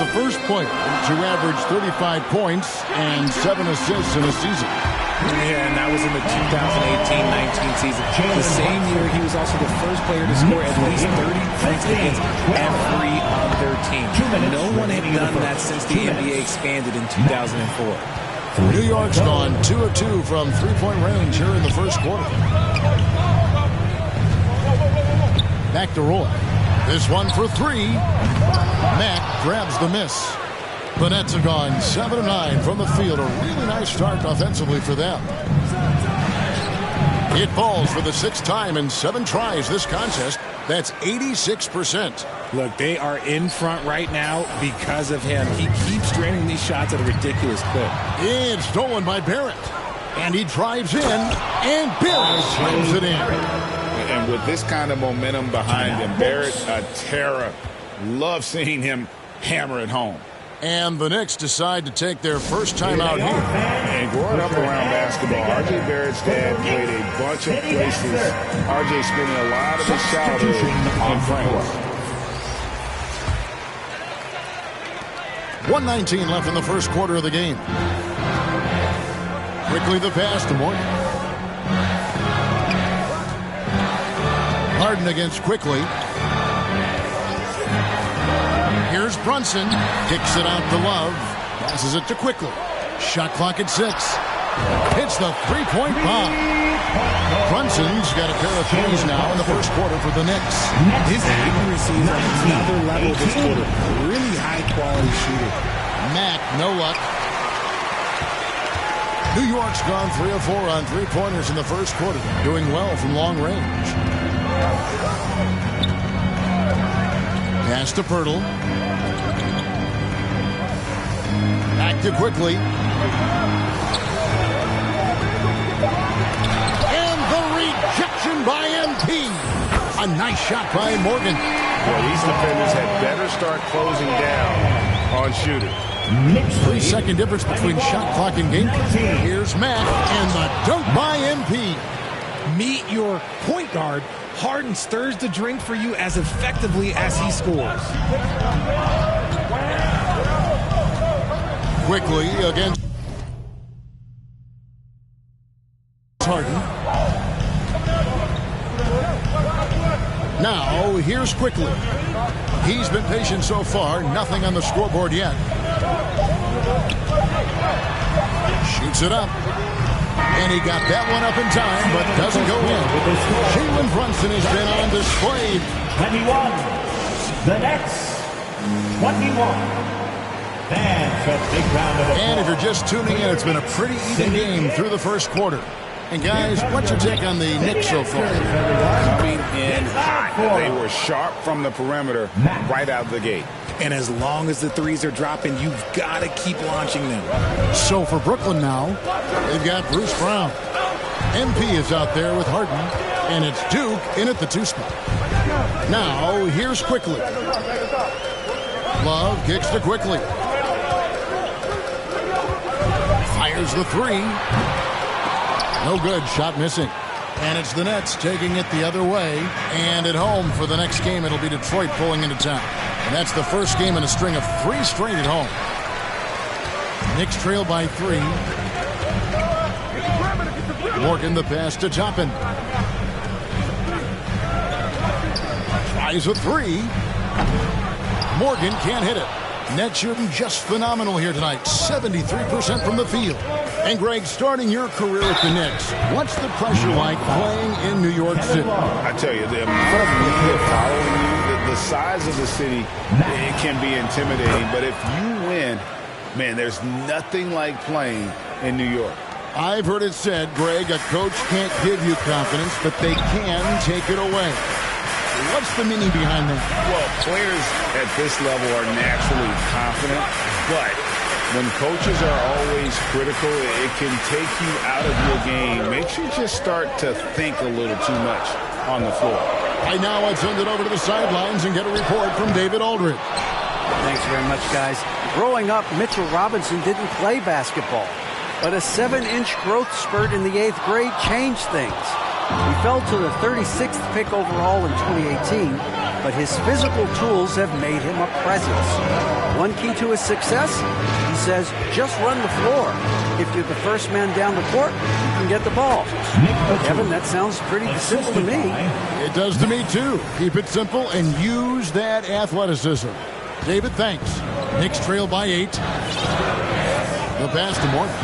the first player to average 35 points and 7 assists in a season. Yeah, and that was in the 2018-19 season. The same year, he was also the first player to score at least 30 points against every other team. No one had done that since the NBA expanded in 2004. New York's gone 2 of 2 from three-point range here in the first quarter. Back to Roy. This one for 3. Mack grabs the miss. The Nets have gone 7 of 9 from the field. A really nice start offensively for them. It falls for the 6th time in 7 tries this contest. That's 86%. Look, they are in front right now because of him. He keeps draining these shots at a ridiculous clip. It's stolen by Barrett. And he drives in, and Barrett slams it in. And with this kind of momentum behind him, Barrett, a terror. Love seeing him hammer it home. And the Knicks decide to take their first time out here. And growing up around basketball, R.J. Barrett's dad played a bunch of places. R.J. spending a lot of his childhood on Franklin. 1:19 left in the first quarter of the game. Quickly the pass to Morgan. Harden against Quickly. Here's Brunson. Kicks it out to Love. Passes it to Quickly. Shot clock at 6. Hits the three-point bomb. Brunson's got a pair of threes now in the first quarter for the Knicks. His accuracy is on another level this quarter. Really high-quality shooter. Mack, no luck. New York's gone 3 of 4 on three-pointers in the first quarter. Doing well from long range. Pass to Pirtle. Back to Quickly. And the rejection by MP. A nice shot by Morgan. Well, these defenders had better start closing down on shooters. 3-second difference between shot clock and game clock. Here's Mack and the dunk by MP. Meet your point guard. Harden stirs the drink for you as effectively as he scores. Quickly against Harden. Now, here's Quickly. He's been patient so far. Nothing on the scoreboard yet. Shoots it up. And he got that one up in time, but doesn't go in. Jalen Brunson has been on display. 21. The Nets. 21. That's a big round of applause. And if you're just tuning in, it's been a pretty even game through the first quarter. And guys, what's your take on the Knicks so far? Coming in hot. They were sharp from the perimeter right out of the gate. And as long as the threes are dropping, you've got to keep launching them. So for Brooklyn now, they've got Bruce Brown. MP is out there with Harden. And it's Duke in at the 2 spot. Now, here's Quickly. Love kicks to Quickly. Fires the 3. No good. Shot missing. And it's the Nets taking it the other way. And at home for the next game, it'll be Detroit pulling into town. And that's the first game in a string of 3 straight at home. Knicks trail by 3. Morgan the pass to Toppin. Tries a 3. Morgan can't hit it. Net shooting just phenomenal here tonight. 73% from the field. And Greg, starting your career at the Knicks, what's the pressure like playing in New York City? I tell you, the amount of media following you, the size of the city, it can be intimidating. But if you win, man, there's nothing like playing in New York. I've heard it said, Greg, a coach can't give you confidence, but they can take it away. What's the meaning behind that? Well, players at this level are naturally confident, but when coaches are always critical, it can take you out of your game. Makes you just start to think a little too much on the floor. Right now, I'd send it over to the sidelines and get a report from David Aldridge. Thanks very much, guys. Growing up, Mitchell Robinson didn't play basketball, but a 7-inch growth spurt in the 8th grade changed things. He fell to the 36th pick overall in 2018, but his physical tools have made him a presence. One key to his success, he says, just run the floor. If you're the first man down the court, you can get the ball. Kevin, that sounds pretty simple to me. It does to me, too. Keep it simple and use that athleticism. David, thanks. Knicks trail by 8. The pass to Morgan.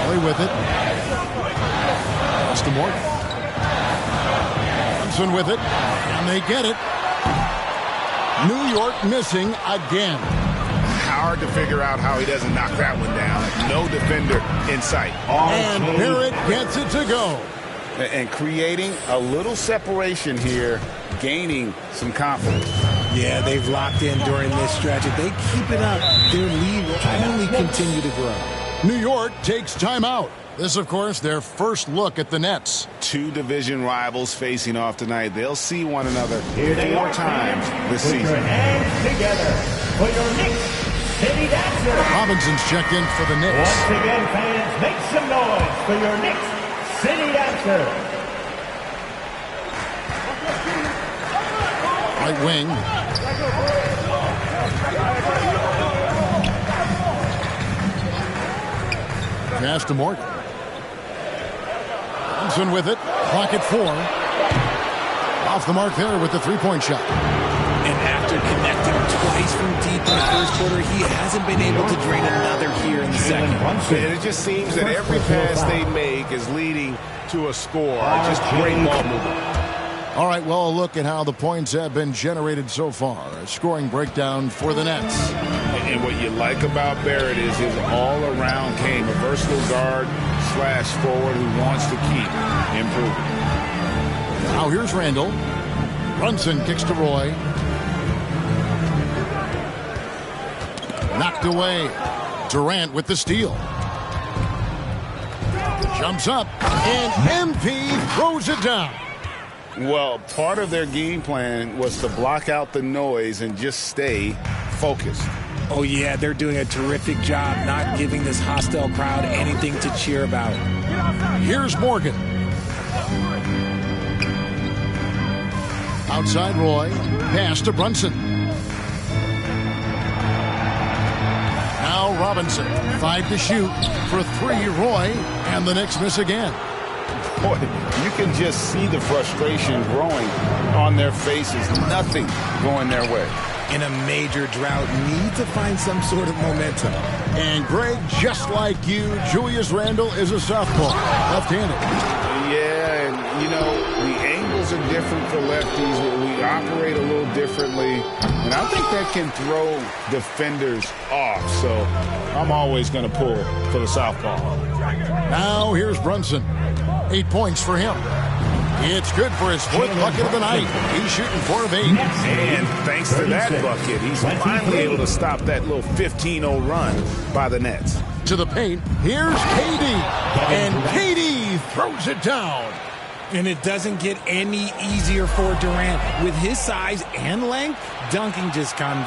Play with it. Pass to Morgan. Brunson with it. And they get it. New York missing again. Hard to figure out how he doesn't knock that one down. No defender in sight. And Barrett gets it to go. And creating a little separation here, gaining some confidence. Yeah, they've locked in during this stretch. If they keep it up, their lead will only continue to grow. New York takes timeout. This, of course, their first look at the Nets. Two division rivals facing off tonight. They'll see one another 4 times this season. Put your hands together for your Knicks City Dancers. Robinson's checked in for the Knicks. Once again, fans, make some noise for your Knicks City Dancers. Right wing. Pass to Morgan. Brunson with it. Clock at 4. Off the mark there with the three-point shot. And after connecting twice from deep in the first quarter, he hasn't been able to drain another here in the second. And it just seems that every pass they make is leading to a score. Just great ball movement. All right, well, a look at how the points have been generated so far. A scoring breakdown for the Nets. And what you like about Barrett is his all-around game. A versatile guard / forward who wants to keep improving. Now here's Randall. Brunson kicks to Roy. Knocked away. Durant with the steal. Jumps up, and MP throws it down. Well, part of their game plan was to block out the noise and just stay focused. Oh, yeah, they're doing a terrific job not giving this hostile crowd anything to cheer about. Here's Morgan. Outside Roy. Pass to Brunson. Now Robinson. 5 to shoot. For 3, Roy. And the Knicks miss again. Boy, you can just see the frustration growing on their faces. Nothing going their way. In a major drought, need to find some sort of momentum. And Greg, just like you, Julius Randle is a southpaw, left-handed. Yeah, and you know, the angles are different for lefties. We operate a little differently. And I think that can throw defenders off. So I'm always going to pull for the southpaw. Now here's Brunson. 8 points for him. It's good for his 4th bucket of the night. He's shooting 4 of 8. And thanks to that bucket, he's finally able to stop that little 15-0 run by the Nets. To the paint, here's KD. And KD throws it down. And it doesn't get any easier for Durant. With his size and length, dunking just comes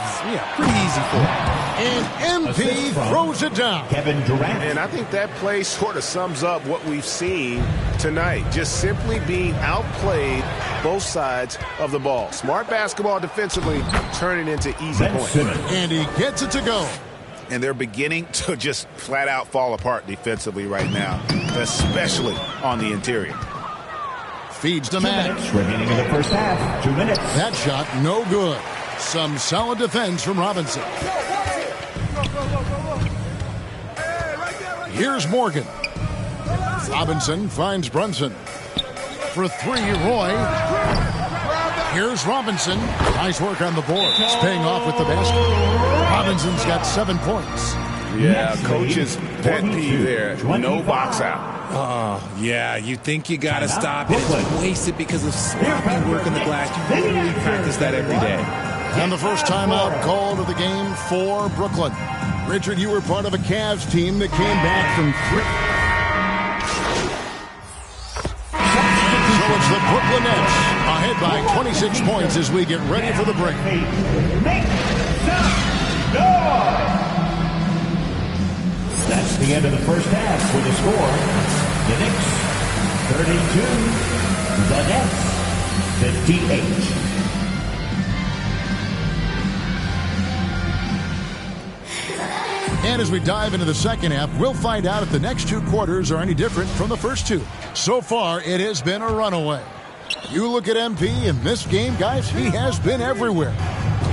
pretty easy for him. And MP throws it down. Kevin Durant. And I think that play sort of sums up what we've seen tonight. Just simply being outplayed both sides of the ball. Smart basketball defensively, turning into easy points. And he gets it to go. And they're beginning to just flat out fall apart defensively right now, especially on the interior. Feeds to 2 Mack. minutes remaining in the first half. 2 minutes. That shot, no good. Some solid defense from Robinson. Here's Morgan. Robinson finds Brunson. For 3, Roy. Here's Robinson. Nice work on the board. It's paying off with the basket. Robinson's got 7 points. Yeah, coach's pet peeve there. No box out. Oh, yeah, you think you got to stop it. It's wasted because of sloppy work in the glass. You literally practice that every day. And the first timeout called of the game for Brooklyn. Richard, you were part of a Cavs team that came back from 3. So it's the Brooklyn Nets ahead by 26 points as we get ready for the break. Make some noise. That's the end of the first half with the score. The Knicks 32, The Nets, 58. And as we dive into the second half, we'll find out if the next two quarters are any different from the first two. So far, it has been a runaway. You look at MP in this game, guys, he has been everywhere.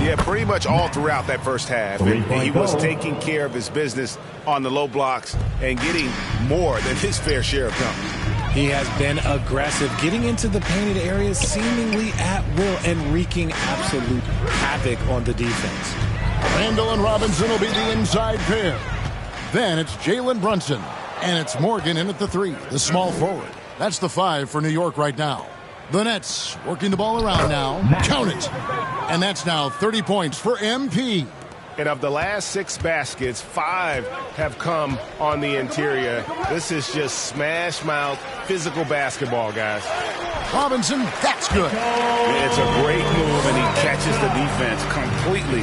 Yeah, pretty much all throughout that first half. And he was taking care of his business on the low blocks and getting more than his fair share of dunks. He has been aggressive, getting into the painted areas seemingly at will and wreaking absolute havoc on the defense. Randall and Robinson will be the inside pair. Then it's Jalen Brunson. And it's Morgan in at the 3, the small forward. That's the 5 for New York right now. The Nets working the ball around now. Count it. And that's now 30 points for MP. And of the last 6 baskets, 5 have come on the interior. This is just smash mouth, physical basketball, guys. Robinson, that's good. It's a great move, and he catches the defense completely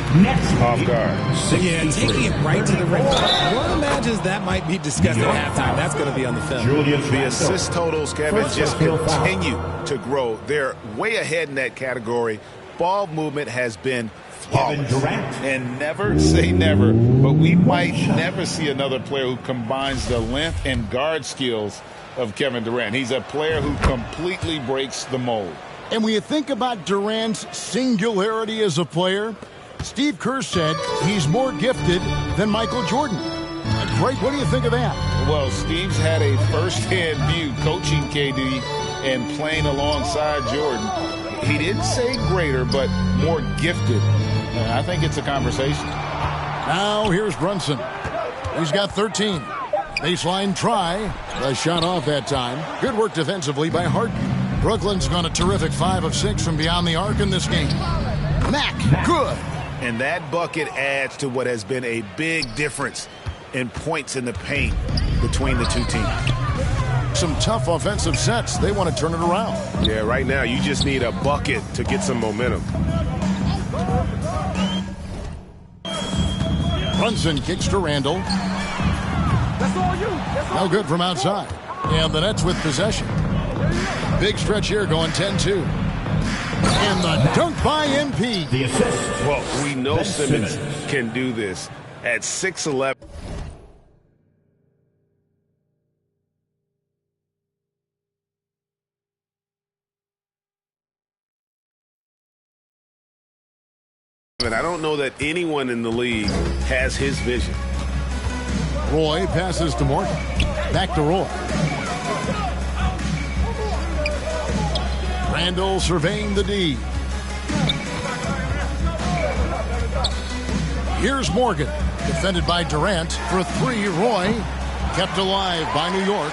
off guard. Yeah, taking it right to the rim. One imagines that might be discussed at halftime. That's going to be on the film. The assist totals, Kevin, just continue to grow. They're way ahead in that category. Ball movement has been flawless. And never say never, but we might never see another player who combines the length and guard skills of Kevin Durant. He's a player who completely breaks the mold. And when you think about Durant's singularity as a player, Steve Kerr said he's more gifted than Michael Jordan. Greg, what do you think of that? Well, Steve's had a first-hand view coaching KD and playing alongside Jordan. He didn't say greater, but more gifted. I think it's a conversation. Now here's Brunson. He's got 13. Baseline try. The shot off that time. Good work defensively by Harden. Brooklyn's gone a terrific 5 of 6 from beyond the arc in this game. Mack, good. And that bucket adds to what has been a big difference in points in the paint between the two teams. Some tough offensive sets. They want to turn it around. Yeah, right now you just need a bucket to get some momentum. Brunson kicks to Randall. No good from outside. And the Nets with possession. Big stretch here going 10-2. And the dunk by MP. The assist. Well, we know Simmons can do this at 6'11". And I don't know that anyone in the league has his vision. Roy passes to Morgan. Back to Roy. Randall surveying the D. Here's Morgan. Defended by Durant for 3. Roy kept alive by New York.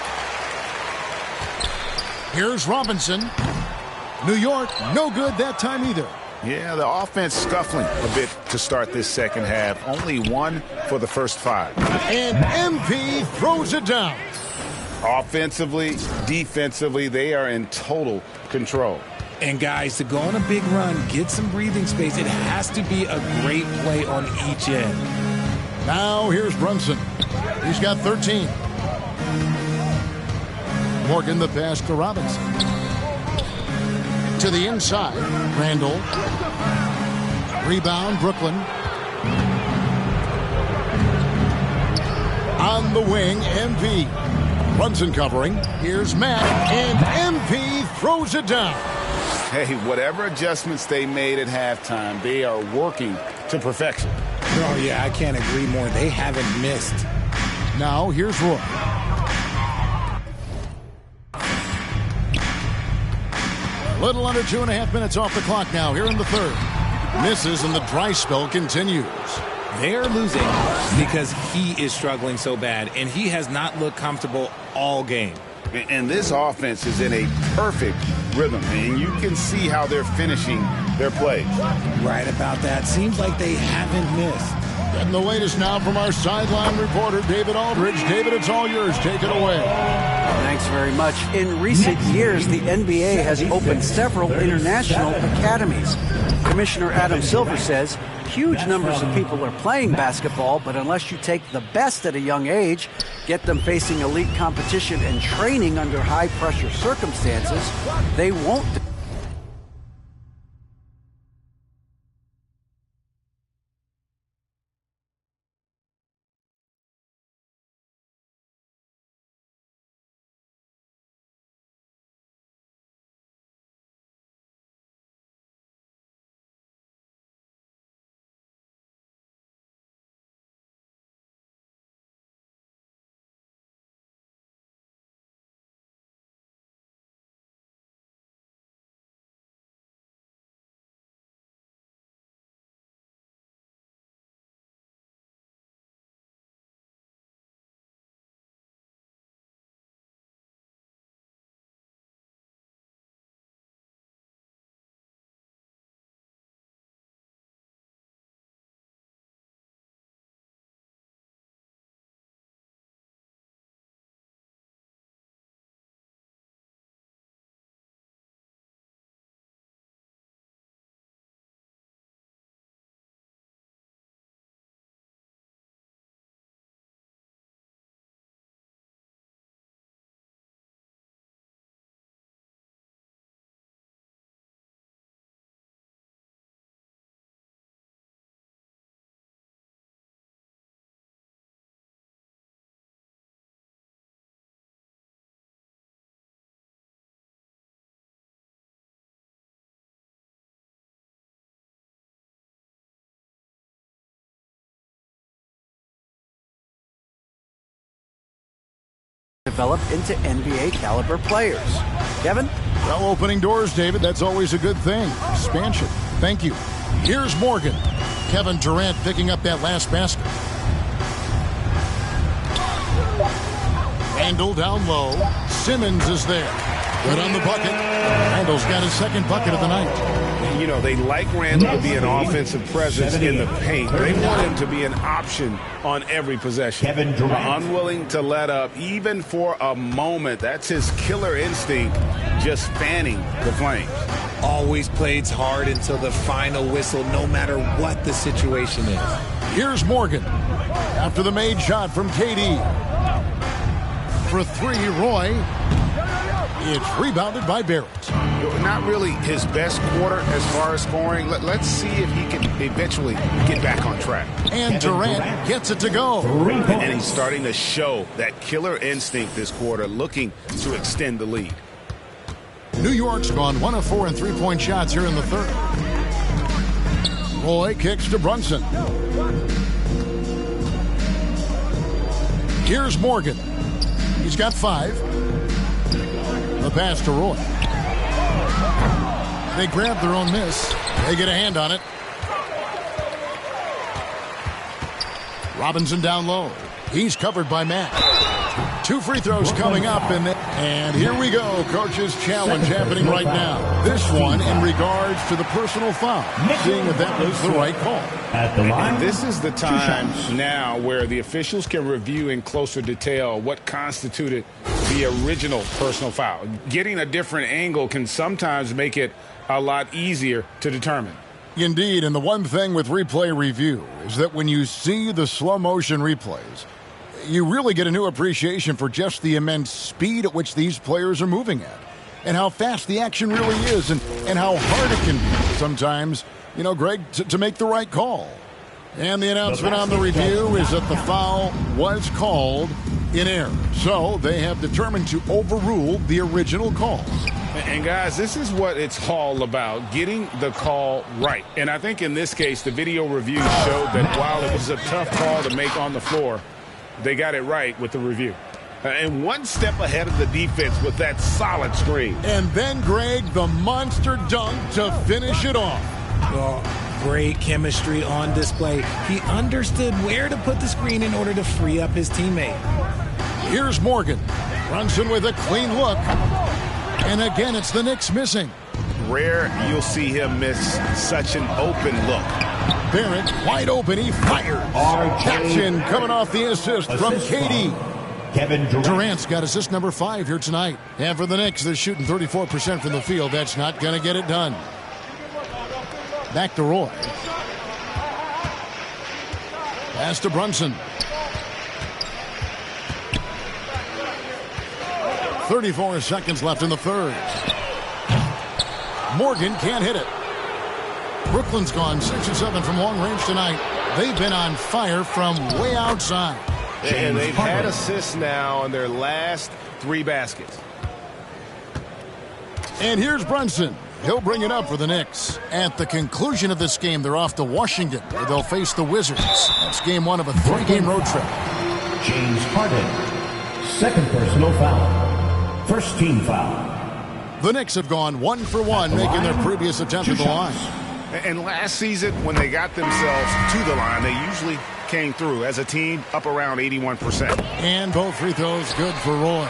Here's Robinson. New York, no good that time either. Yeah, the offense scuffling a bit to start this second half. Only 1 for the first 5. And MP throws it down. Offensively, defensively, they are in total control. And guys, to go on a big run, get some breathing space, it has to be a great play on each end. Now here's Brunson. He's got 13. Morgan the pass to Robinson. To the inside, Randall. Rebound, Brooklyn. On the wing, MP. Brunson covering. Here's Matt, and MP throws it down. Hey, whatever adjustments they made at halftime, they are working to perfection. Oh, yeah, I can't agree more. They haven't missed. Now, here's Roy. A little under 2.5 minutes off the clock now here in the third. Misses and the dry spell continues. They're losing because he is struggling so bad, and he has not looked comfortable all game. And this offense is in a perfect rhythm, and you can see how they're finishing their plays. Right about that. Seems like they haven't missed. And the latest now from our sideline reporter, David Aldridge. David, it's all yours. Take it away. Thanks very much. In recent years, the NBA has opened several international academies. Commissioner Adam Silver says huge numbers of people are playing basketball, but unless you take the best at a young age, Get them facing elite competition and training under high-pressure circumstances, they won't. Develop into NBA caliber players. Kevin? Well, opening doors, David, that's always a good thing. Expansion. Thank you. Here's Morgan. Kevin Durant picking up that last basket. Randle down low. Simmons is there. Good on the bucket. Randle's got his second bucket of the night. You know, they like Randle to be an offensive presence in the paint. They want him to be an option on every possession. Kevin Durant. Unwilling to let up, even for a moment. That's his killer instinct, just fanning the flames. Always plays hard until the final whistle, no matter what the situation is. Here's Morgan. After the made shot from KD. For three, Roy. It's rebounded by Barrett. Not really his best quarter as far as scoring. Let's see if he can eventually get back on track. And Durant gets it to go. And he's starting to show that killer instinct this quarter, looking to extend the lead. New York's gone 1 of 4 in three-point shots here in the third. Roy kicks to Brunson. Here's Morgan. He's got 5. The pass to Roy. They grab their own miss. They get a hand on it. Robinson down low. He's covered by Matt. 2 free throws coming up. And here we go. Coach's challenge happening right now. This one in regards to the personal foul. Seeing if that was the right call. At the line, and this is the time now where the officials can review in closer detail what constituted the original personal foul. Getting a different angle can sometimes make it a lot easier to determine. Indeed, and the one thing with replay review is that when you see the slow motion replays, you really get a new appreciation for just the immense speed at which these players are moving at and how fast the action really is and how hard it can be sometimes, you know, Greg, to make the right call. And the announcement on the review is that the foul was called in error. So they have determined to overrule the original call. And guys, this is what it's all about, getting the call right. And I think in this case, the video review showed that while it was a tough call to make on the floor, they got it right with the review. And one step ahead of the defense with that solid screen. And then, Greg, the monster dunk to finish it off. Oh, great chemistry on display. He understood where to put the screen in order to free up his teammate. Here's Morgan. Brunson with a clean look. And again, it's the Knicks missing. Rare you'll see him miss such an open look. Barrett wide open. He fires. Jackson coming off the assist from KD. Kevin Durant. Durant's got assist number 5 here tonight. And for the Knicks, they're shooting 34% from the field. That's not going to get it done. Back to Roy. Pass to Brunson. 34 seconds left in the third. Morgan can't hit it. Brooklyn's gone 6 of 7 from long range tonight. They've been on fire from way outside. And they've had assists now on their last 3 baskets. And here's Brunson. He'll bring it up for the Knicks. At the conclusion of this game, they're off to Washington, where they'll face the Wizards. That's game 1 of a 3-game road trip. James Harden. Second personal foul. First team foul. The Knicks have gone 1 for 1, making their previous attempt at the line. And last season, when they got themselves to the line, they usually came through as a team up around 81%. And both free throws good for Roy.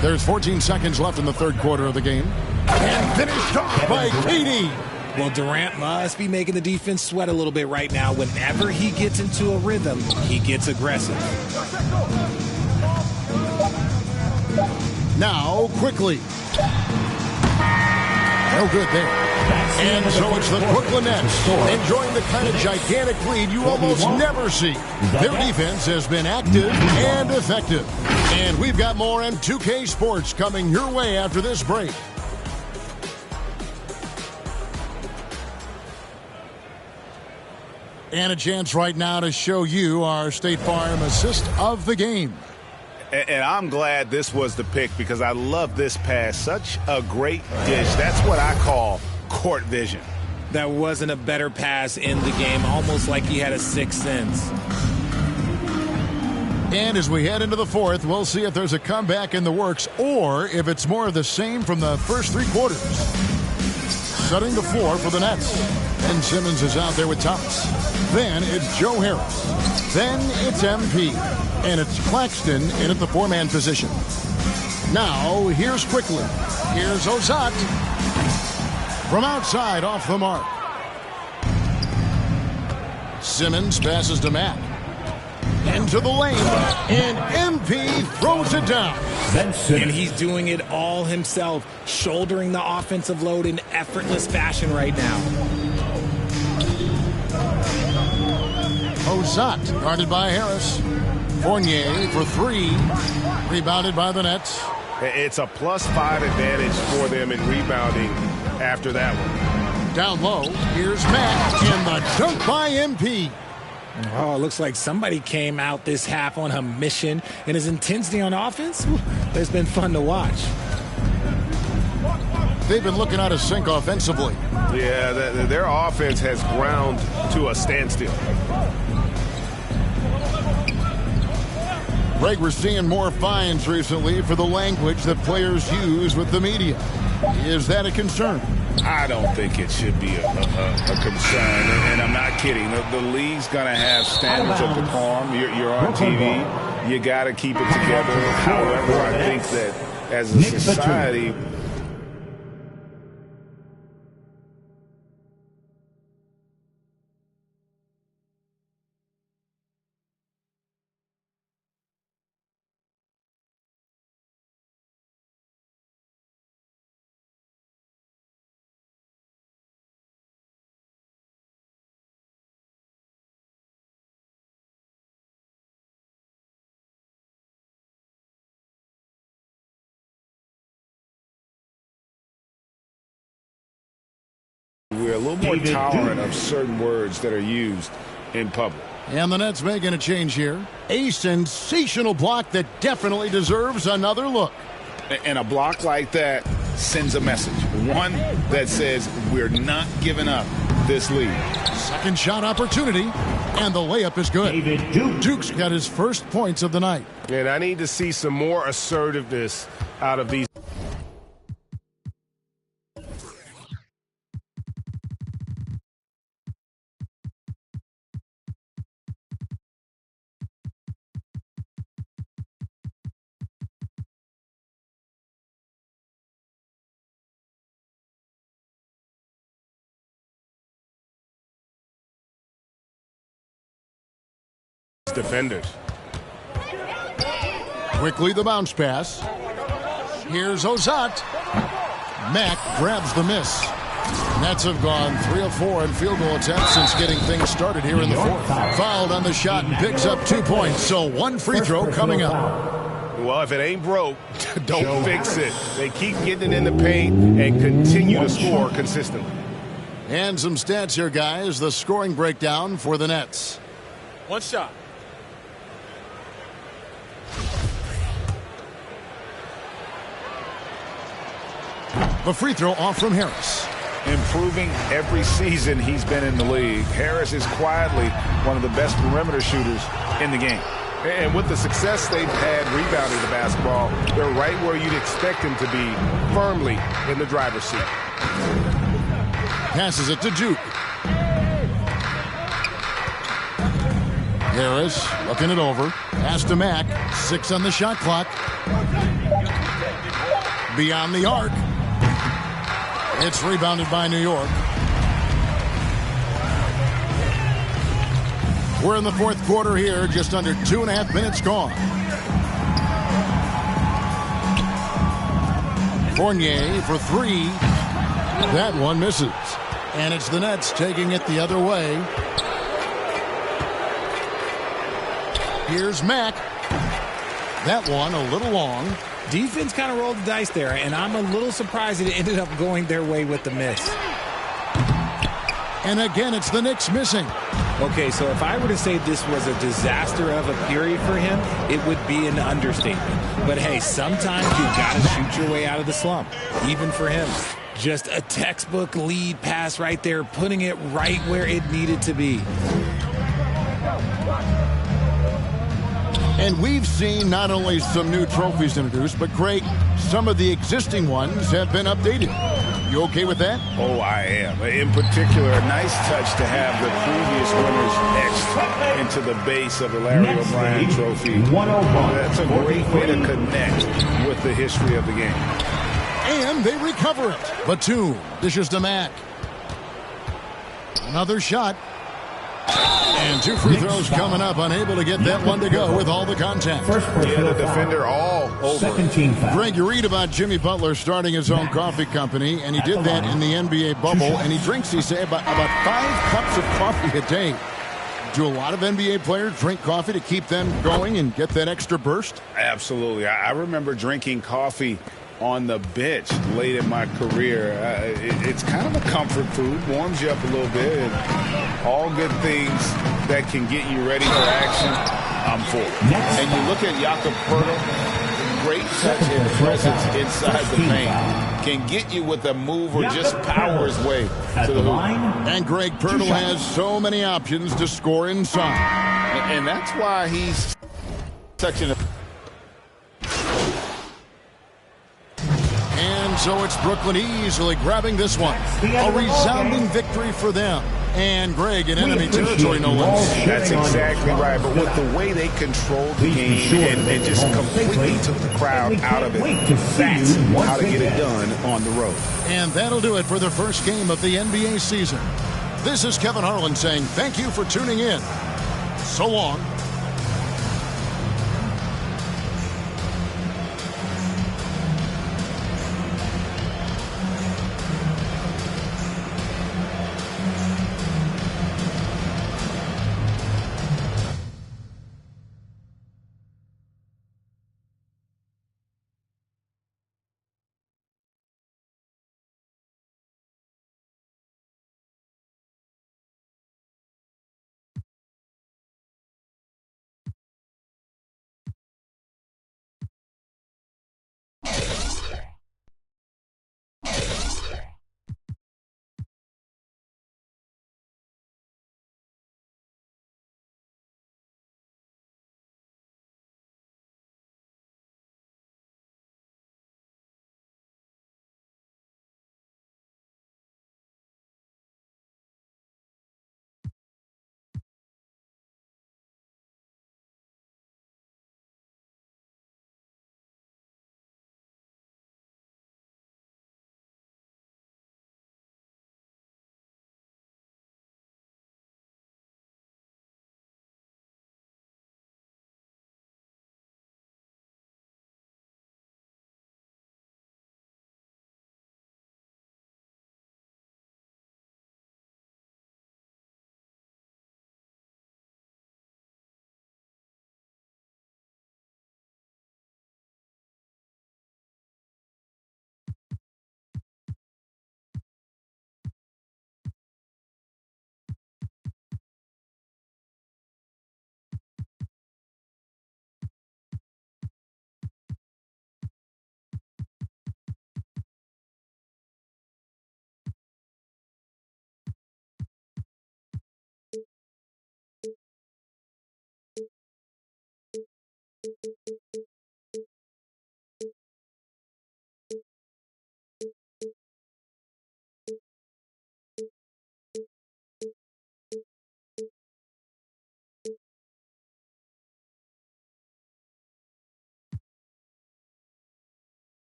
There's 14 seconds left in the third quarter of the game. And finished off by KD. Well, Durant must be making the defense sweat a little bit right now. Whenever he gets into a rhythm, he gets aggressive. Now, quickly. No good there. And so it's the Brooklyn Nets enjoying the kind of gigantic lead you almost never see. Their defense has been active and effective. And we've got more M2K Sports coming your way after this break. And a chance right now to show you our State Farm assist of the game. And I'm glad this was the pick because I love this pass. Such a great dish. That's what I call court vision. That wasn't a better pass in the game, almost like he had a sixth sense. And as we head into the fourth, we'll see if there's a comeback in the works or if it's more of the same from the first 3 quarters. Setting the floor for the Nets. Ben Simmons is out there with Thomas. Then it's Joe Harris. Then it's MP. And it's Claxton in at the 4-man position. Now, here's Quickly. Here's Ozat. From outside, off the mark. Simmons passes to Matt. Into the lane. And MP throws it down. And he's doing it all himself, shouldering the offensive load in effortless fashion right now. Ozat guarded by Harris. Fournier for 3. Rebounded by the Nets. It's a +5 advantage for them in rebounding after that one. Down low, here's Matt, and the dunk by MP. Oh, it looks like somebody came out this half on a mission, and his intensity on offense, it's been fun to watch. They've been looking out of sync offensively. Yeah, their offense has ground to a standstill. Greg, we're seeing more fines recently for the language that players use with the media. Is that a concern? I don't think it should be a concern, and I'm not kidding. The league's going to have standards of decorum. You're on TV. You got to keep it together. However, I think that as a society, we're a little more tolerant of certain words that are used in public. And the Nets making a change here. A sensational block that definitely deserves another look. And a block like that sends a message. One that says we're not giving up this lead. Second shot opportunity, and the layup is good. Duke's got his first points of the night. And I need to see some more assertiveness out of these. Defenders. Quickly the bounce pass. Here's Ozat. Mack grabs the miss. Nets have gone 3 of 4 in field goal attempts since getting things started here in the fourth. Fouled on the shot and picks up 2 points, so 1 free throw coming up. Well, if it ain't broke, don't fix it. They keep getting it in the paint and continue to score consistently. And some stats here, guys. The scoring breakdown for the Nets. One shot. The free throw off from Harris. Improving every season he's been in the league. Harris is quietly one of the best perimeter shooters in the game. And with the success they've had rebounding the basketball, they're right where you'd expect them to be, firmly in the driver's seat. Passes it to Juke. Harris looking it over. Pass to Mack. 6 on the shot clock. Beyond the arc. It's rebounded by New York. We're in the fourth quarter here, just under 2.5 minutes gone. Fournier for 3. That one misses. And it's the Nets taking it the other way. Here's Mack. That one a little long. Defense kind of rolled the dice there, and I'm a little surprised it ended up going their way with the miss. And again, it's the Knicks missing. Okay, so if I were to say this was a disaster of a period for him, it would be an understatement. But hey, sometimes you've got to shoot your way out of the slump, even for him. Just a textbook lead pass right there, putting it right where it needed to be. And we've seen not only some new trophies introduced, but Greg, some of the existing ones have been updated. You okay with that? Oh, I am. In particular, a nice touch to have the previous winners etched into the base of the Larry O'Brien trophy. 101. That's a great way to connect with the history of the game. And they recover it. Batum dishes to Mack. Another shot. And 2 free throws coming up, unable to get that one to go with all the contact. Yeah, the defender all over. Second team foul. Greg, you read about Jimmy Butler starting his own coffee company, and he did that in the NBA bubble, and he drinks, he say, about 5 cups of coffee a day. Do a lot of NBA players drink coffee to keep them going and get that extra burst? Absolutely. I remember drinking coffee on the bench late in my career. It's kind of a comfort food, warms you up a little bit, and all good things that can get you ready for action, I'm for. And you look at Jakob Poeltl, great touch and presence inside the paint. Can get you with a move or just power his way to the hoop. And Greg Poeltl has so many options to score inside. And that's why he's such an... And so it's Brooklyn easily grabbing this one. A resounding victory for them. And Greg in enemy territory, no less. That's exactly right. But with the way they controlled the game and just completely took the crowd out of it, that's how to get it done on the road. And that'll do it for the first game of the NBA season. This is Kevin Harlan saying thank you for tuning in. So long.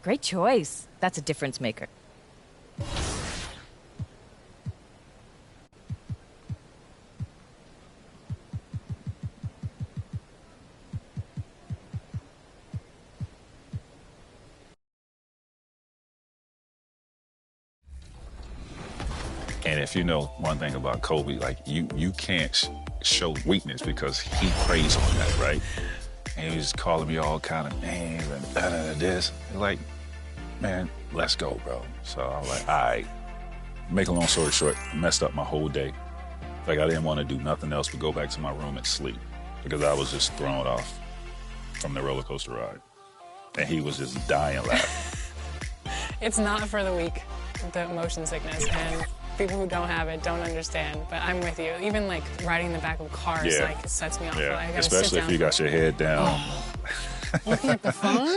Great choice. That's a difference maker. And if you know one thing about Kobe, like you can't show weakness because he preys on that, right? And he was calling me all kind of names and this. Like, man, let's go, bro. So I was like, all right. Make a long story short, messed up my whole day. Like I didn't want to do nothing else but go back to my room and sleep because I was just thrown off from the roller coaster ride. And he was just dying laughing. It's not for the weak, the motion sickness. And People who don't have it don't understand, but I'm with you. Even like riding in the back of cars, like it sets me off. Yeah, I gotta especially sit down if you got your head down. looking at the phone.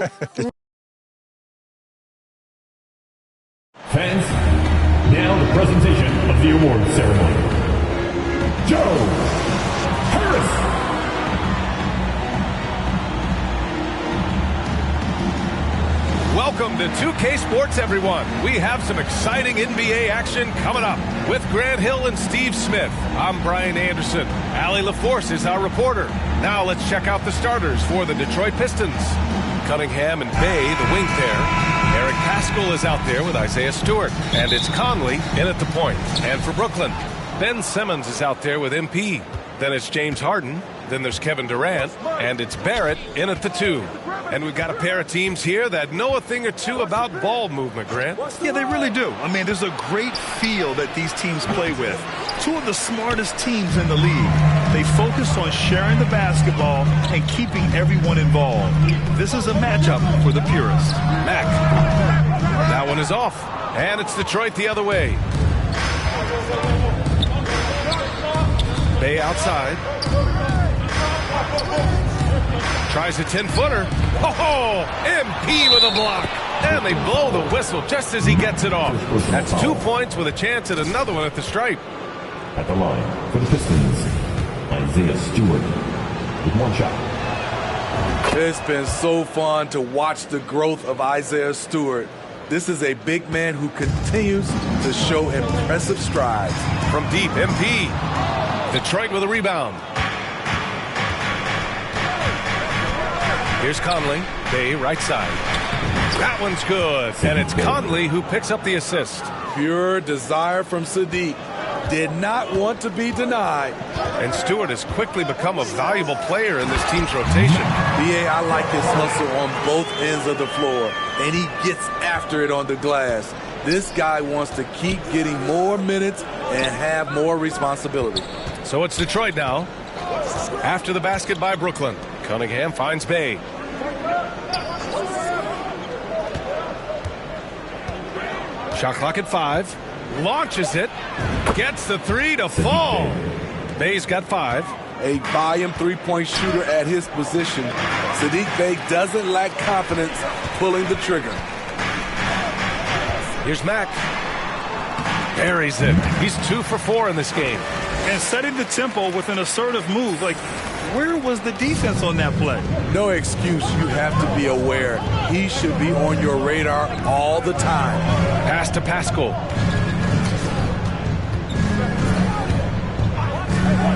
Fans, now the presentation of the award ceremony. Joe Harris. Welcome to 2K Sports, everyone. We have some exciting NBA action coming up with Grant Hill and Steve Smith. I'm Brian Anderson. Allie LaForce is our reporter. Now let's check out the starters for the Detroit Pistons. Cunningham and Bay, the wing pair. Eric Paschall is out there with Isaiah Stewart. And it's Conley in at the point. And for Brooklyn, Ben Simmons is out there with MP. Then it's James Harden. Then there's Kevin Durant. And it's Barrett in at the 2. And we've got a pair of teams here that know a thing or two about ball movement, Grant. Yeah, they really do. I mean, there's a great feel that these teams play with. Two of the smartest teams in the league. They focus on sharing the basketball and keeping everyone involved. This is a matchup for the purists. Mack. That one is off. And it's Detroit the other way. Bay outside. Tries a 10-footer. Oh, MP with a block. And they blow the whistle just as he gets it off. That's 2 points with a chance at another one at the stripe. At the line for the Pistons, Isaiah Stewart with one shot. It's been so fun to watch the growth of Isaiah Stewart. This is a big man who continues to show impressive strides. From deep, MP. Detroit with a rebound. Here's Conley. Bay, right side. That one's good. And it's Conley who picks up the assist. Pure desire from Sadiq. Did not want to be denied. And Stewart has quickly become a valuable player in this team's rotation. B.A., I like his hustle on both ends of the floor. And he gets after it on the glass. This guy wants to keep getting more minutes and have more responsibility. So it's Detroit now. After the basket by Brooklyn. Cunningham finds Bay. Shot clock at 5. Launches it. Gets the 3 to fall. Bay's got 5. A volume three-point shooter at his position. Sadiq Bey doesn't lack confidence pulling the trigger. Here's Mack. Buries it. He's 2 for 4 in this game. And setting the tempo with an assertive move. Like, where was the defense on that play? No excuse. You have to be aware. He should be on your radar all the time. Pass to Paschall.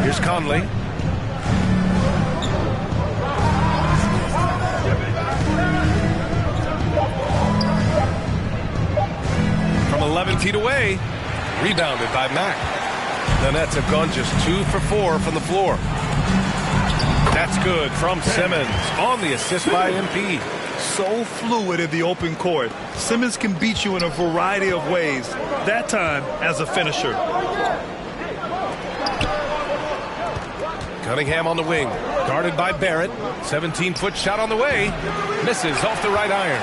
Here's Conley. From 11 feet away. Rebounded by Mack. The Nets have gone just 2 for 4 from the floor. That's good from Simmons on the assist by MP. So fluid in the open court. Simmons can beat you in a variety of ways. That time as a finisher. Cunningham on the wing. Guarded by Barrett. 17-foot shot on the way. Misses off the right iron.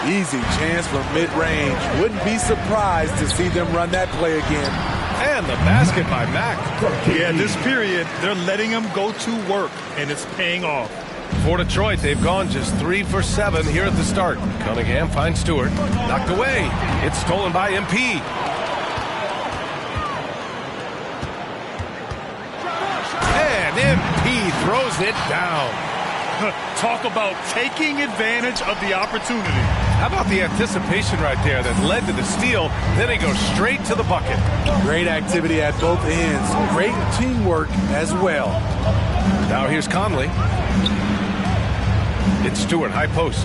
Easy chance from mid-range. Wouldn't be surprised to see them run that play again. And the basket by Mack. Yeah, this period, they're letting him go to work, and it's paying off. For Detroit, they've gone just 3 for 7 here at the start. Cunningham finds Stewart. Knocked away. It's stolen by MP. And MP throws it down. Talk about taking advantage of the opportunity. How about the anticipation right there that led to the steal? Then he goes straight to the bucket. Great activity at both ends. Great teamwork as well. Now here's Conley. It's Stewart, high post.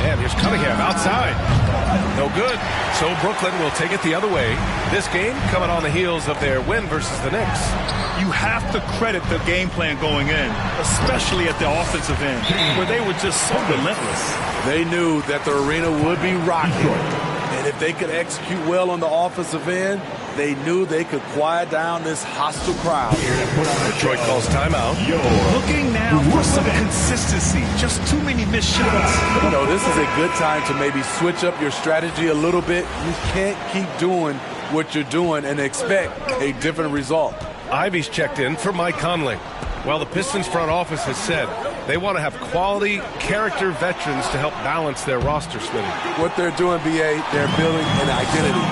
And here's Cunningham outside. No good. So Brooklyn will take it the other way. This game coming on the heels of their win versus the Knicks. You have to credit the game plan going in, especially at the offensive end, where they were just so relentless. They knew that the arena would be rocking. And if they could execute well on the offensive end, they knew they could quiet down this hostile crowd. Detroit calls timeout. Looking now for some consistency. Just too many missed shots. You know, this is a good time to maybe switch up your strategy a little bit. You can't keep doing what you're doing and expect a different result. Ivy's checked in for Mike Conley. Well, the Pistons front office has said they want to have quality character veterans to help balance their roster, Smitty. What they're doing, BA, they're building an identity.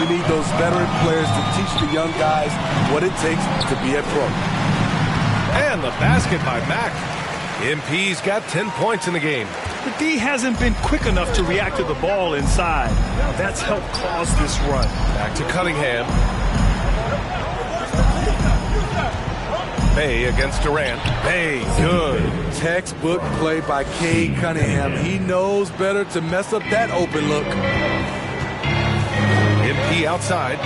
You need those veteran players to teach the young guys what it takes to be a pro. And the basket by Mack. MP's got 10 points in the game. The D hasn't been quick enough to react to the ball inside. That's helped cause this run. Back to Cunningham. Bay against Durant. Bay, good. Textbook play by Cade Cunningham. He knows better to mess up that open look. MP outside.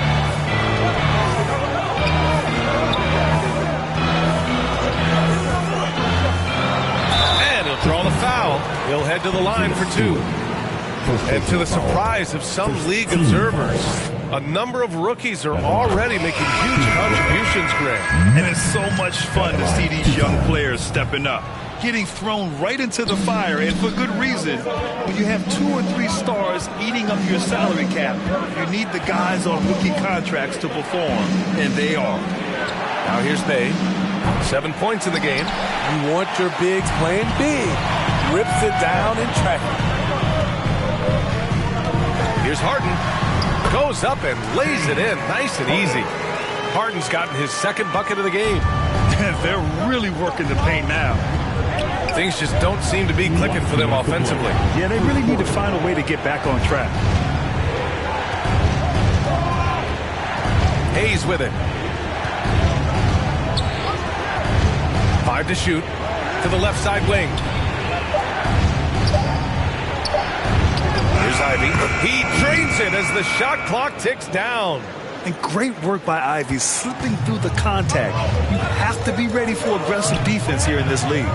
And he'll draw the foul. He'll head to the line for two. And to the surprise of some league observers, a number of rookies are already making huge contributions, Grant. And it's so much fun to see these young players stepping up, getting thrown right into the fire, and for good reason. When you have 2 or 3 stars eating up your salary cap, you need the guys on rookie contracts to perform, and they are. Now here's Bay. 7 points in the game. You want your bigs playing big. Rips it down in traffic. Here's Harden. Goes up and lays it in nice and easy. Harden's gotten his second bucket of the game. They're really working the paint now. Things just don't seem to be clicking for them offensively. Yeah, they really need to find a way to get back on track. Hayes with it. 5 to shoot. To the left side wing. Here's Ivy. He drains it as the shot clock ticks down. And great work by Ivy, slipping through the contact. You have to be ready for aggressive defense here in this league.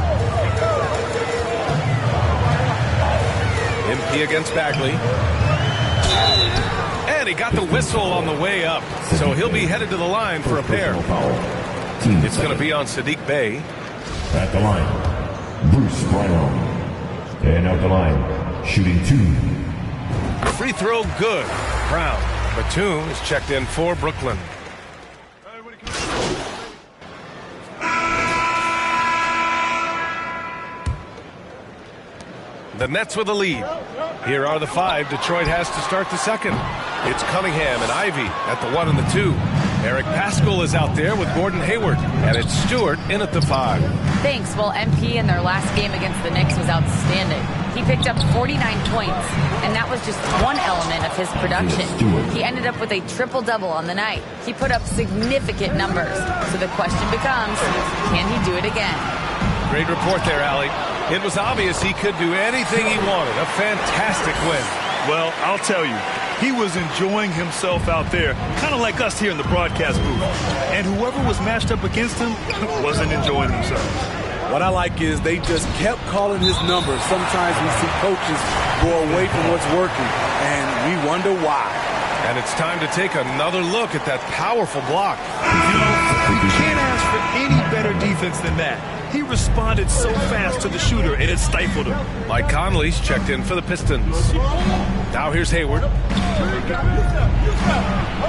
MP against Bagley. And he got the whistle on the way up. So he'll be headed to the line for a pair. It's going to be on Saddiq Bey. At the line, Bruce Brown. And out the line, shooting 2. Free throw good. Brown. Batum is checked in for Brooklyn. The Nets with the lead. Here are the 5 Detroit has to start the second. It's Cunningham and Ivy at the 1 and the 2. Eric Paschall is out there with Gordon Hayward. And it's Stewart in at the 5. Thanks. Well, MP in their last game against the Knicks was outstanding. He picked up 49 points, and that was just one element of his production. He ended up with a triple-double on the night. He put up significant numbers. So the question becomes, can he do it again? Great report there, Allie. It was obvious he could do anything he wanted. A fantastic win. Well, I'll tell you, he was enjoying himself out there, kind of like us here in the broadcast booth. And whoever was matched up against him wasn't enjoying themselves. What I like is they just kept calling his number. Sometimes we see coaches go away from what's working, and we wonder why. And it's time to take another look at that powerful block. You can't ask for any better defense than that. He responded so fast to the shooter, and it stifled him. Mike Conley's checked in for the Pistons. Now here's Hayward.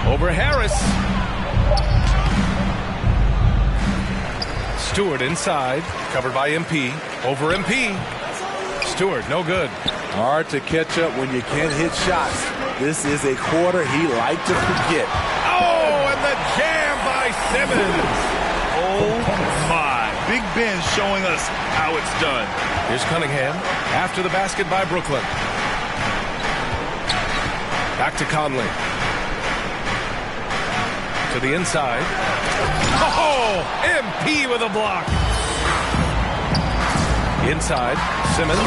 Over Harris. Stewart inside, covered by MP. Over MP. Stewart, no good. Hard to catch up when you can't hit shots. This is a quarter he liked to forget. Oh, and the jam by Simmons. Oh, my. Big Ben showing us how it's done. Here's Cunningham after the basket by Brooklyn. Back to Conley. To the inside. Oh, MP with a block. Inside, Simmons.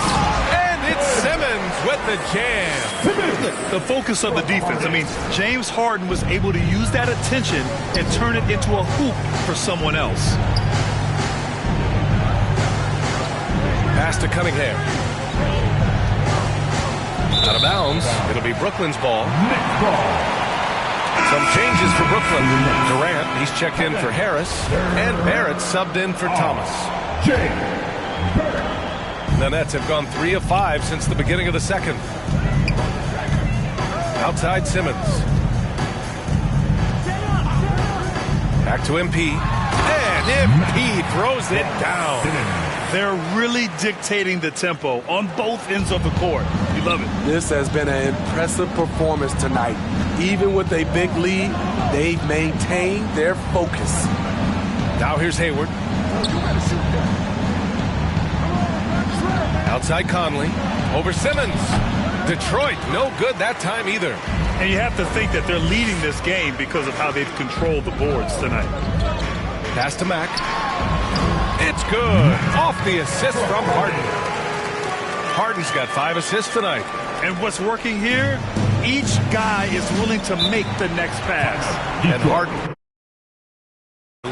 And it's Simmons with the jam. The focus of the defense. I mean, James Harden was able to use that attention and turn it into a hoop for someone else. Pass to Cunningham. Out of bounds. It'll be Brooklyn's ball. Some changes for Brooklyn. Durant, he's checked in for Harris. And Barrett subbed in for Thomas. The Nets have gone 3 of 5 since the beginning of the second. Outside Simmons. Back to MP. And MP throws it down. They're really dictating the tempo on both ends of the court. You love it. This has been an impressive performance tonight. Even with a big lead, they've maintained their focus. Now here's Hayward. Outside Conley. Over Simmons. Detroit, no good that time either. And you have to think that they're leading this game because of how they've controlled the boards tonight. Pass to Mack. It's good. Off the assist from Harden. Harden's got 5 assists tonight. And what's working here, each guy is willing to make the next pass. And Harden,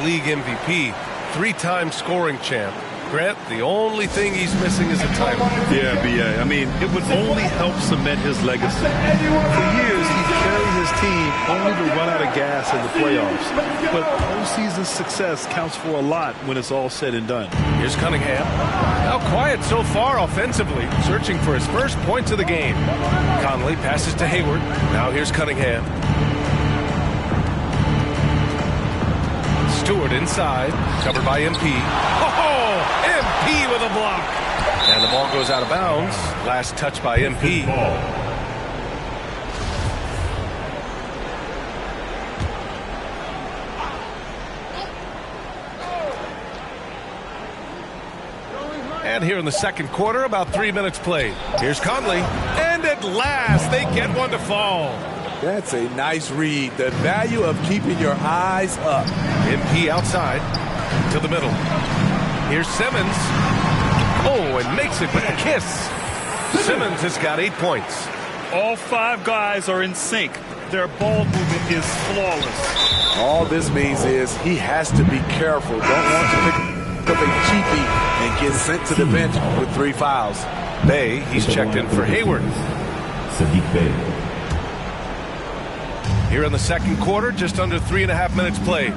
league MVP, 3-time scoring champ. Grant, the only thing he's missing is a title. Yeah, B.A. I mean, it would only help cement his legacy. For years, he carried his team only to run out of gas in the playoffs. But postseason success counts for a lot when it's all said and done. Here's Cunningham. Now quiet so far offensively, searching for his first points of the game. Conley passes to Hayward. Now here's Cunningham. Stewart inside, covered by MP. MP with a block. And the ball goes out of bounds. Last touch by MP. And here in the second quarter, about 3 minutes played. Here's Conley. And at last, they get one to fall. That's a nice read. The value of keeping your eyes up. MP outside to the middle. Here's Simmons. Oh, and makes it with a kiss. Simmons has got 8 points. All 5 guys are in sync. Their ball movement is flawless. All this means is he has to be careful. Don't want to pick up a cheapie and get sent to the bench with 3 fouls. Bey, he's checked in for Hayward. Saddiq Bey. Here in the second quarter, just under 3.5 minutes played.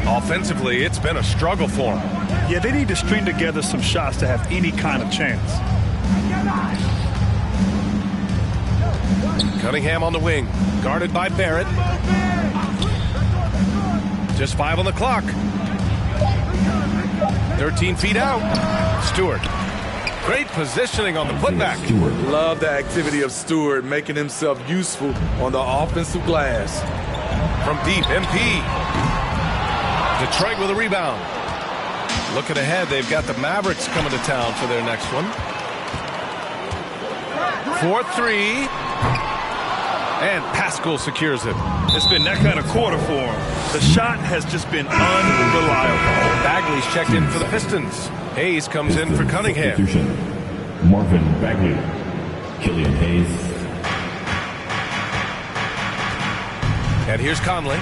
Offensively, it's been a struggle for them. Yeah, they need to string together some shots to have any kind of chance. Cunningham on the wing, guarded by Barrett. Just 5 on the clock. 13 feet out. Stewart. Great positioning on the putback. Love the activity of Stewart, making himself useful on the offensive glass. From deep, MP. Detroit with a rebound. Looking ahead, they've got the Mavericks coming to town for their next one. 4-3. And Pascal secures it. It's been that kind of quarter for him. The shot has just been unreliable. Bagley's checked in for the Pistons. Hayes comes in for Cunningham. Marvin Bagley. Killian Hayes. And here's Conley.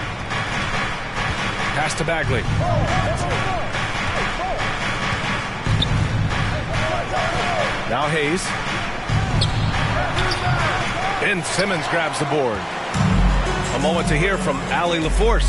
Pass to Bagley. Now Hayes. Ben Simmons grabs the board. A moment to hear from Allie LaForce.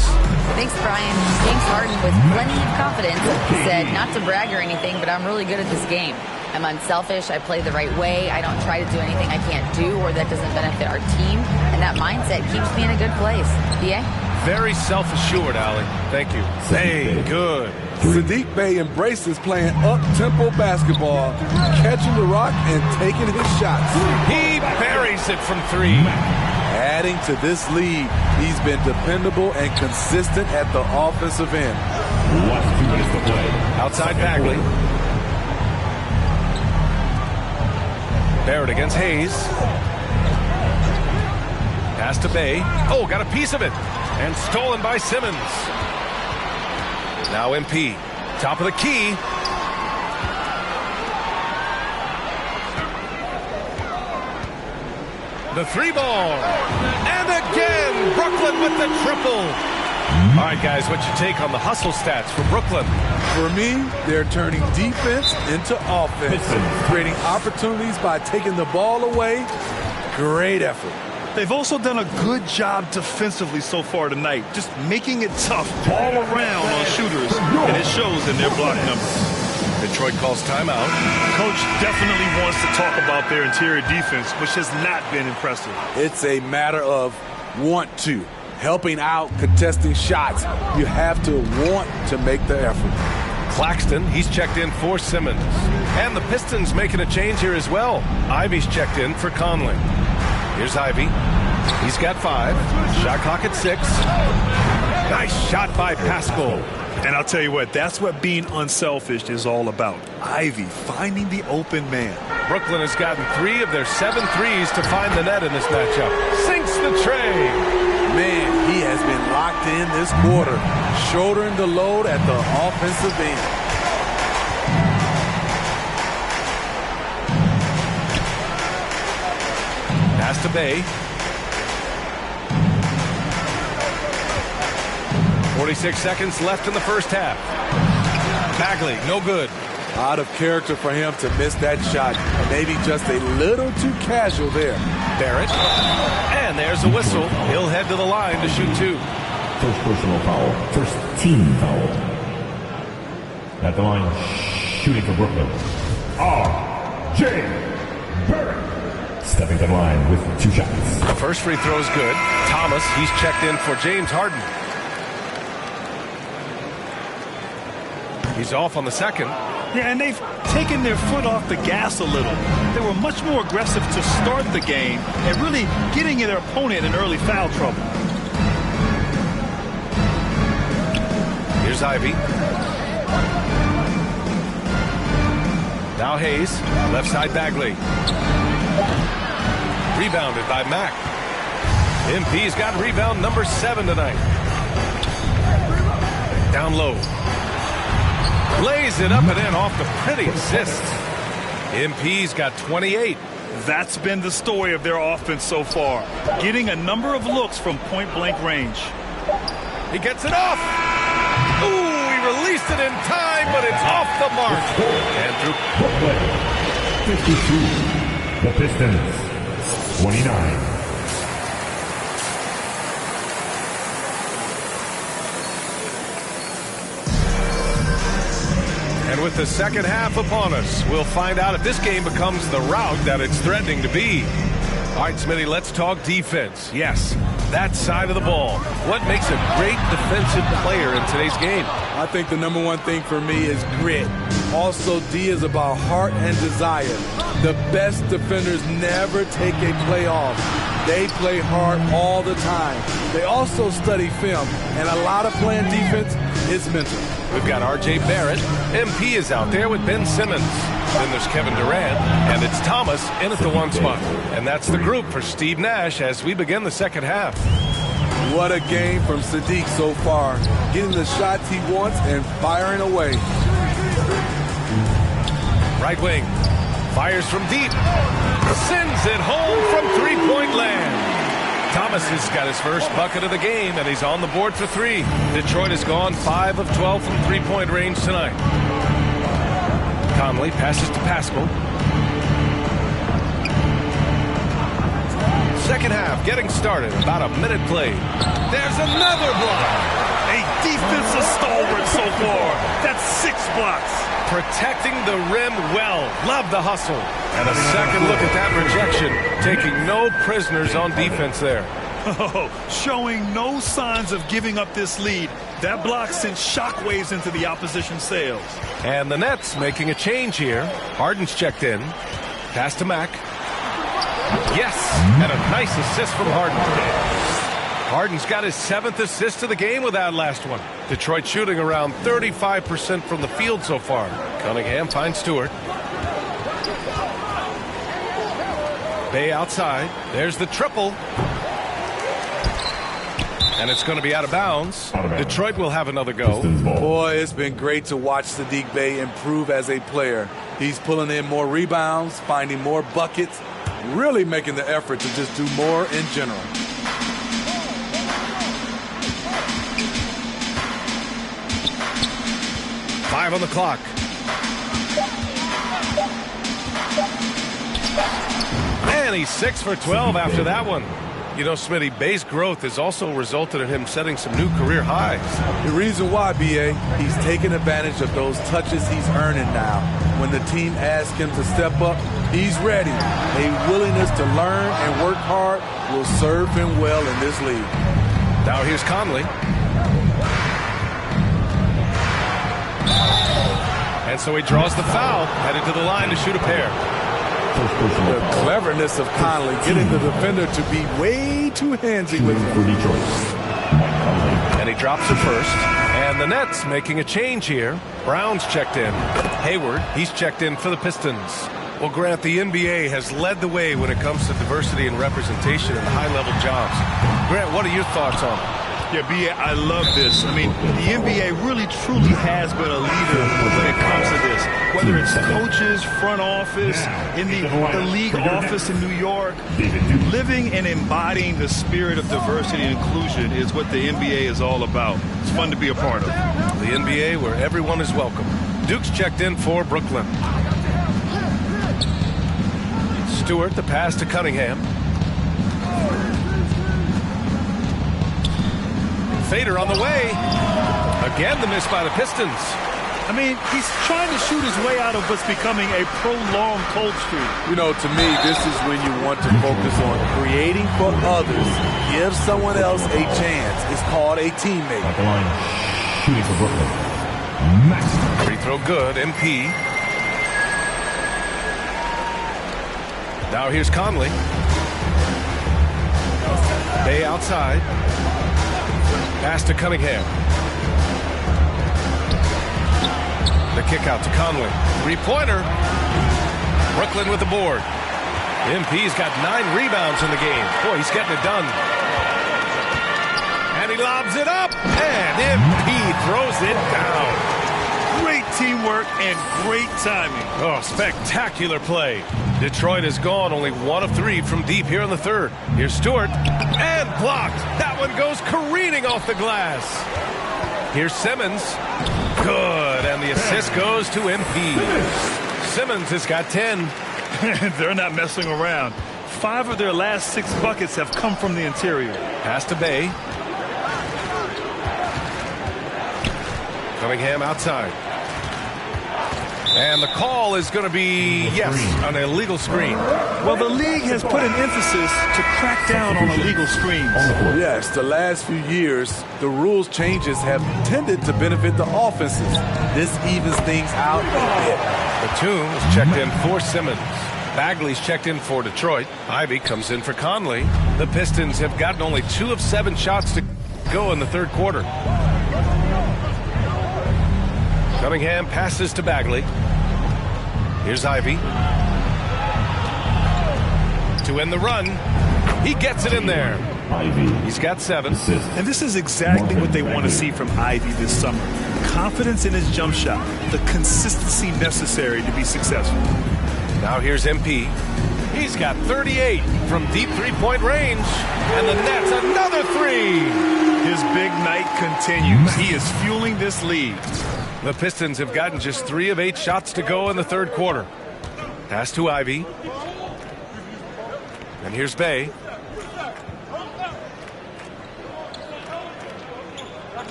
Thanks, Brian. James Harden with plenty of confidence. He said, not to brag or anything, but I'm really good at this game. I'm unselfish. I play the right way. I don't try to do anything I can't do or that doesn't benefit our team. And that mindset keeps me in a good place. B.A.? Very self-assured, Allie. Thank you. Hey, good. Saddiq Bey embraces playing up-tempo basketball, catching the rock and taking his shots. He buries it from 3. Adding to this lead, he's been dependable and consistent at the offensive end. Outside Bagley. Barrett against Hayes. Pass to Bey. Oh, got a piece of it. And stolen by Simmons. Now MP. Top of the key. The 3 ball. And again, Brooklyn with the triple. All right, guys, what's your take on the hustle stats for Brooklyn? For me, they're turning defense into offense, creating opportunities by taking the ball away. Great effort. They've also done a good job defensively so far tonight, just making it tough all around on shooters, and it shows in their block numbers. Detroit calls timeout. Coach definitely wants to talk about their interior defense, which has not been impressive. It's a matter of want to. helping out, contesting shots. You have to want to make the effort. Claxton, he's checked in for Simmons. And the Pistons making a change here as well. Ivy's checked in for Conley. Here's Ivy. He's got 5. Shot clock at 6. Nice shot by Pascal. And I'll tell you what, that's what being unselfish is all about. Ivy finding the open man. Brooklyn has gotten 3 of their 7 threes to find the net in this matchup. Sinks the tray. Man, he has been locked in this quarter, shouldering the load at the offensive end. Pass to Bay. 46 seconds left in the first half. Bagley, no good. Out of character for him to miss that shot. Maybe just a little too casual there. Barrett. And there's a whistle. He'll head to the line to shoot 2. First personal foul. First team foul. At the line, shooting for Brooklyn, R.J. Barrett. Stepping to the line with 2 shots. The first free throw is good. Thomas, he's checked in for James Harden. He's off on the second. Yeah, and they've taken their foot off the gas a little. They were much more aggressive to start the game and really getting their opponent in early foul trouble. Here's Ivy. Now Hayes. Left side Bagley. Rebounded by Mack. MP's got rebound number 7 tonight. Down low. Lays it up and in off the pretty assist. MP's got 28. That's been the story of their offense so far. Getting a number of looks from point-blank range. He gets it off. Ooh, he released it in time, but it's off the mark. And through. 52. The Pistons. 29. And with the second half upon us, we'll find out if this game becomes the rout that it's threatening to be. All right, Smitty, let's talk defense. Yes, that side of the ball. What makes a great defensive player in today's game? I think the number one thing for me is grit. Also, D is about heart and desire. The best defenders never take a play off. They play hard all the time. They also study film, and a lot of playing defense is mental. We've got R.J. Barrett. MP is out there with Ben Simmons. Then there's Kevin Durant, and it's Thomas in at the 1 spot. And that's the group for Steve Nash as we begin the second half. What a game from Sadiq so far. Getting the shots he wants and firing away. Right wing. Fires from deep. Sends it home from three-point land. Thomas has got his first bucket of the game, and he's on the board for 3. Detroit has gone 5 of 12 from three-point range tonight. Conley passes to Pascal. Second half getting started. About a minute played. There's another block. A defensive stalwart so far. That's 6 blocks. Protecting the rim well. Love the hustle. And a second look at that rejection. Taking no prisoners on defense there. Oh, showing no signs of giving up this lead. That block sent shockwaves into the opposition sails. And the Nets making a change here. Harden's checked in. Pass to Mack. Yes, and a nice assist from Harden. Harden's got his 7th assist of the game with that last one. Detroit shooting around 35% from the field so far. Cunningham finds Stewart. Bay outside. There's the triple. And it's going to be out of bounds. Detroit will have another go. Boy, it's been great to watch Sadiq Bey improve as a player. He's pulling in more rebounds, finding more buckets, really making the effort to just do more in general. Five on the clock. And he's 6 for 12 after that one. You know, Smitty, Bay's growth has also resulted in him setting some new career highs. The reason why, B.A., he's taking advantage of those touches he's earning now. When the team asks him to step up, he's ready. A willingness to learn and work hard will serve him well in this league. Now here's Conley. And so he draws the foul, headed to the line to shoot a pair. The cleverness of Conley getting the defender to be way too handsy with him. And he drops it first. And the Nets making a change here. Brown's checked in. Hayward, he's checked in for the Pistons. Well, Grant, the NBA has led the way when it comes to diversity and representation in high-level jobs. Grant, what are your thoughts on it? Yeah, B.A., I love this. I mean, the NBA really, truly has been a leader when it comes to this. Whether it's coaches, front office, in the league office in New York, living and embodying the spirit of diversity and inclusion is what the NBA is all about. It's fun to be a part of. The NBA where everyone is welcome. Duke's checked in for Brooklyn. Stewart, the pass to Cunningham. Fader on the way. Again, the miss by the Pistons. I mean, he's trying to shoot his way out of what's becoming a prolonged cold streak. You know, to me, this is when you want to focus on creating for others. Give someone else a chance. It's called a teammate. At the line, shooting for Brooklyn. Max. Free throw good, MP. Now here's Conley. Bay outside. Pass to Cunningham. The kick out to Conley. Three-pointer. Brooklyn with the board. MP's got 9 rebounds in the game. Boy, he's getting it done. And he lobs it up. And MP throws it down. Great teamwork and great timing. Oh, spectacular play. Detroit has gone only 1 of 3 from deep here in the third. Here's Stewart. And blocked. That one goes careening off the glass. Here's Simmons. Good. And the assist goes to MP. Simmons has got 10. They're not messing around. 5 of their last 6 buckets have come from the interior. Pass to Bay. Cunningham outside. And the call is going to be, yes, an illegal screen. Well, the league has put an emphasis to crack down on illegal screens. Yes, the last few years, the rules changes have tended to benefit the offenses. This evens things out a bit. Batum is checked in for Simmons. Bagley's checked in for Detroit. Ivy comes in for Conley. The Pistons have gotten only 2 of 7 shots to go in the third quarter. Cunningham passes to Bagley. Here's Ivy. To end the run. He gets it in there. Ivy. He's got 7. And this is exactly what they want to see from Ivy this summer. Confidence in his jump shot. The consistency necessary to be successful. Now here's MP. He's got 38 from deep three-point range. And the Nets another 3. His big night continues. He is fueling this lead. The Pistons have gotten just 3 of 8 shots to go in the third quarter. Pass to Ivy. And here's Bay.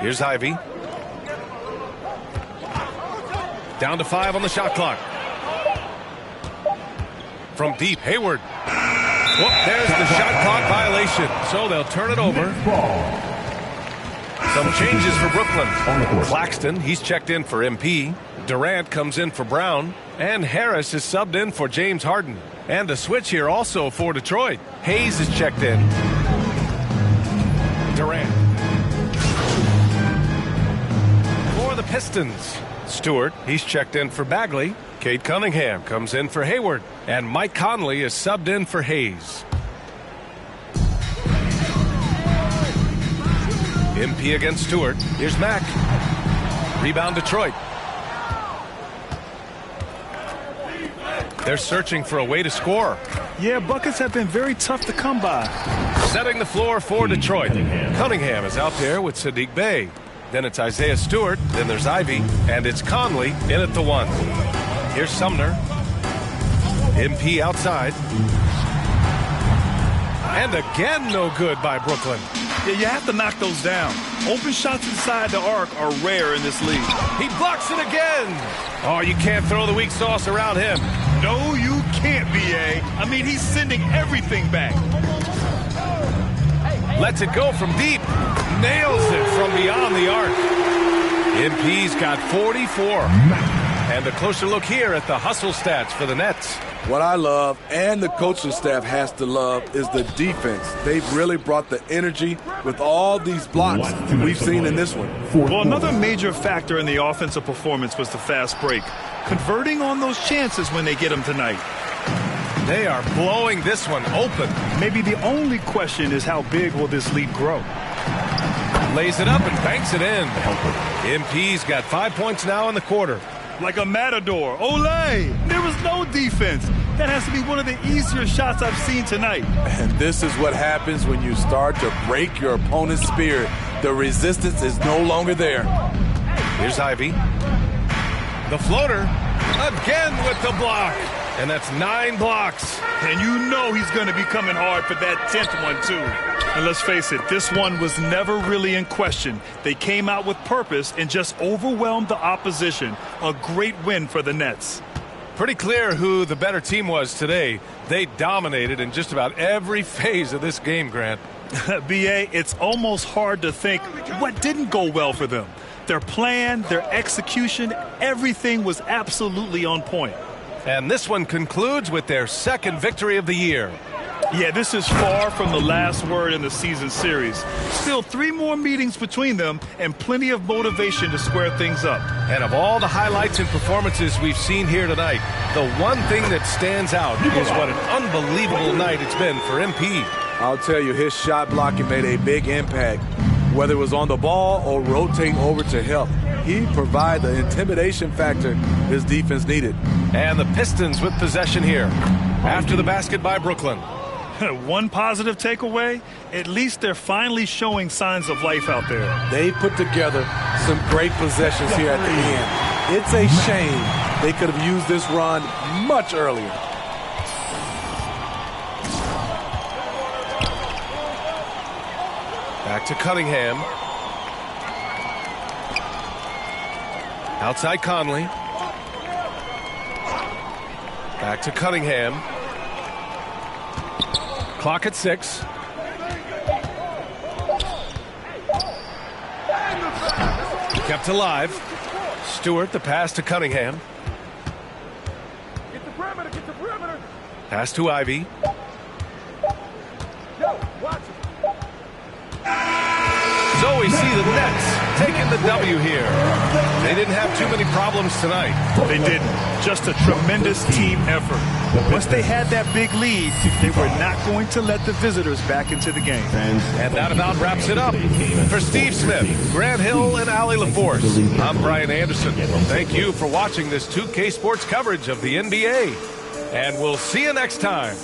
Here's Ivy. Down to 5 on the shot clock. From deep, Hayward. Whoop, there's the shot clock violation. So they'll turn it over. Some changes for Brooklyn. Claxton, he's checked in for MP. Durant comes in for Brown. And Harris is subbed in for James Harden. And a switch here also for Detroit. Hayes is checked in. Durant. For the Pistons. Stewart, he's checked in for Bagley. Cade Cunningham comes in for Hayward. And Mike Conley is subbed in for Hayes. MP against Stewart. Here's Mack. Rebound Detroit. They're searching for a way to score. Yeah, buckets have been very tough to come by. Setting the floor for Detroit. Cunningham is out there with Sadiq Bey. Then it's Isaiah Stewart. Then there's Ivy. And it's Conley in at the 1. Here's Sumner. MP outside. And again, no good by Brooklyn. Yeah, you have to knock those down. Open shots inside the arc are rare in this league. He blocks it again. Oh, you can't throw the weak sauce around him. No, you can't, B.A. I mean, he's sending everything back. Lets it go from deep. Nails it from beyond the arc. MP's got 44. And a closer look here at the hustle stats for the Nets. What I love, and the coaching staff has to love, is the defense. They've really brought the energy with all these blocks we've seen in this one. Well, another major factor in the offensive performance was the fast break. Converting on those chances when they get them tonight. They are blowing this one open. Maybe the only question is how big will this lead grow? Lays it up and banks it in. MP's got 5 points now in the quarter. Like a matador. Olé! There was no defense. That has to be one of the easier shots I've seen tonight. And this is what happens when you start to break your opponent's spirit. The resistance is no longer there. Here's Ivy. The floater. Again with the block. And that's 9 blocks. And you know he's going to be coming hard for that 10th one, too. And let's face it, this one was never really in question. They came out with purpose and just overwhelmed the opposition. A great win for the Nets. Pretty clear who the better team was today. They dominated in just about every phase of this game, Grant. B.A., it's almost hard to think what didn't go well for them. Their plan, their execution, everything was absolutely on point. And this one concludes with their second victory of the year. Yeah, this is far from the last word in the season series. Still 3 more meetings between them and plenty of motivation to square things up. And of all the highlights and performances we've seen here tonight, the one thing that stands out is what an unbelievable night it's been for MP. I'll tell you, his shot blocking made a big impact. Whether it was on the ball or rotating over to help, he provided the intimidation factor his defense needed. And the Pistons with possession here after the basket by Brooklyn. One positive takeaway, at least they're finally showing signs of life out there. They put together some great possessions here at the end. It's a shame they could have used this run much earlier. Back to Cunningham. Outside Conley. Back to Cunningham. Clock at 6. Kept alive. Stewart, the pass to Cunningham. Get the perimeter, get the perimeter. Pass to Ivy. So we see the Nets taking the W here. They didn't have too many problems tonight. They didn't. Just a tremendous team effort. Once they had that big lead, they were not going to let the visitors back into the game. And that about wraps it up. For Steve Smith, Grant Hill, and Allie LaForce, I'm Brian Anderson. Thank you for watching this 2K Sports coverage of the NBA. And we'll see you next time.